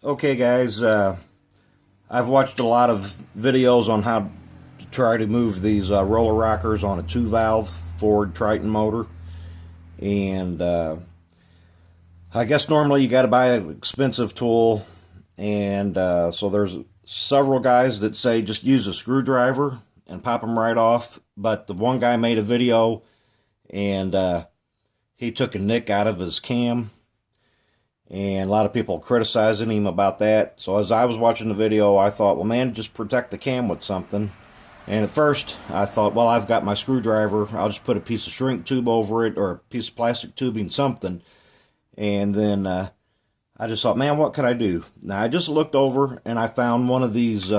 Okay, guys, I've watched a lot of videos on how to try to move these roller rockers on a 2-valve Ford Triton motor. And I guess normally you got to buy an expensive tool. And so there's several guys that say just use a screwdriver and pop them right off. But the one guy made a video and he took a nick out of his cam. And a lot of people criticizing him about that. So as I was watching the video, I thought, well, man, just protect the cam with something. And at first, I thought, well, I've got my screwdriver. I'll just put a piece of shrink tube over it or a piece of plastic tubing, something. And then I just thought, man, what could I do? Now, I just looked over and I found one of these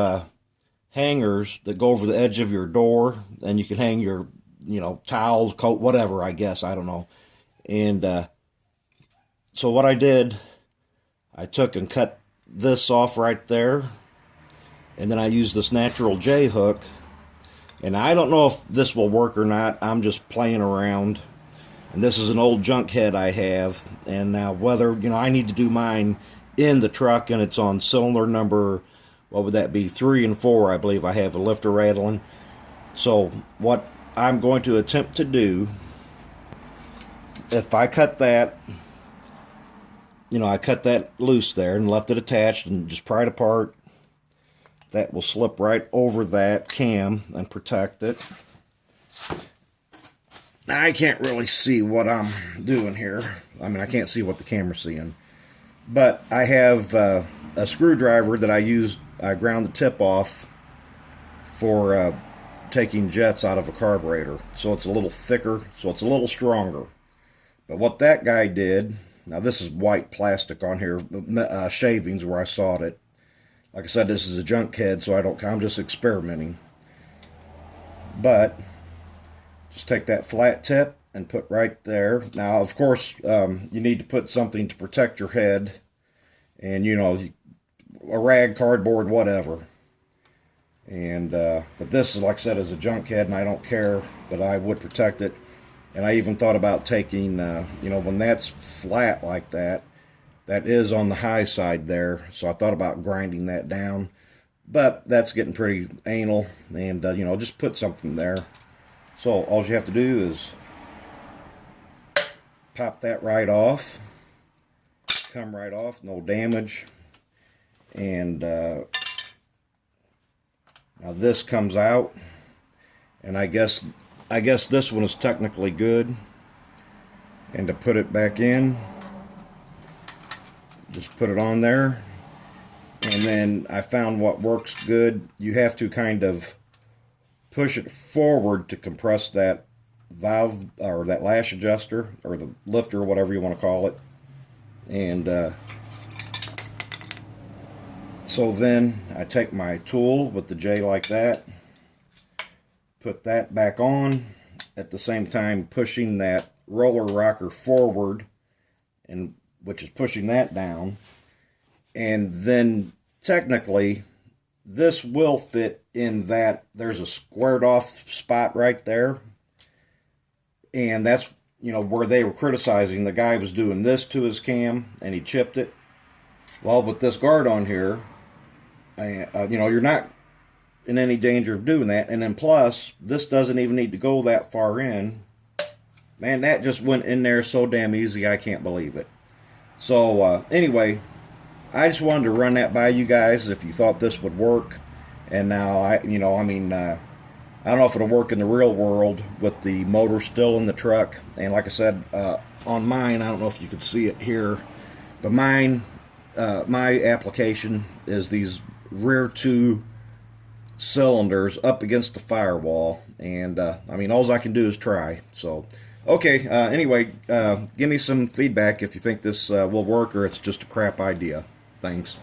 hangers that go over the edge of your door. And you can hang your, towel, coat, whatever, I guess. I don't know. And so what I did, I took and cut this off right there, and then I used this natural J hook, and I don't know if this will work or not. I'm just playing around, and this is an old junk head I have, and now whether, I need to do mine in the truck, and it's on cylinder number, what would that be, 3 and 4, I believe I have a lifter rattling. So what I'm going to attempt to do, if I cut that, I cut that loose there and left it attached and just pry it apart. That will slip right over that cam and protect it. Now, I can't really see what I'm doing here. I mean, I can't see what the camera's seeing. But I have a screwdriver that I used. I ground the tip off for taking jets out of a carburetor. So it's a little thicker, so it's a little stronger. But what that guy did... Now, this is white plastic on here, shavings where I sawed it. Like I said, this is a junk head, so I'm just experimenting. But, just take that flat tip and put right there. Now, of course, you need to put something to protect your head. And, a rag, cardboard, whatever. And, but this, like I said, is a junk head, and I don't care, but I would protect it. And I even thought about taking, when that's flat like that, that is on the high side there. So I thought about grinding that down. But that's getting pretty anal. And, just put something there. So all you have to do is pop that right off. Come right off, no damage. And now this comes out. And I guess this one is technically good. And to put it back in, just put it on there. And then I found what works good. You have to kind of push it forward to compress that valve or that lash adjuster or the lifter, whatever you want to call it. And so then I take my tool with the J like that. Put that back on, at the same time pushing that roller rocker forward, and which is pushing that down. And then technically this will fit in that. There's a squared off spot right there, and that's where they were criticizing the guy was doing this to his cam and he chipped it. Well, with this guard on here, you're not in any danger of doing that. And then plus, this doesn't even need to go that far in. Man, that just went in there so damn easy, I can't believe it. So anyway, I just wanted to run that by you guys if you thought this would work. And now I don't know if it'll work in the real world with the motor still in the truck. And like I said, on mine, I don't know if you could see it here, but mine, my application is these rear two cylinders up against the firewall, and all I can do is try. So okay, anyway, give me some feedback if you think this will work or it's just a crap idea. Thanks.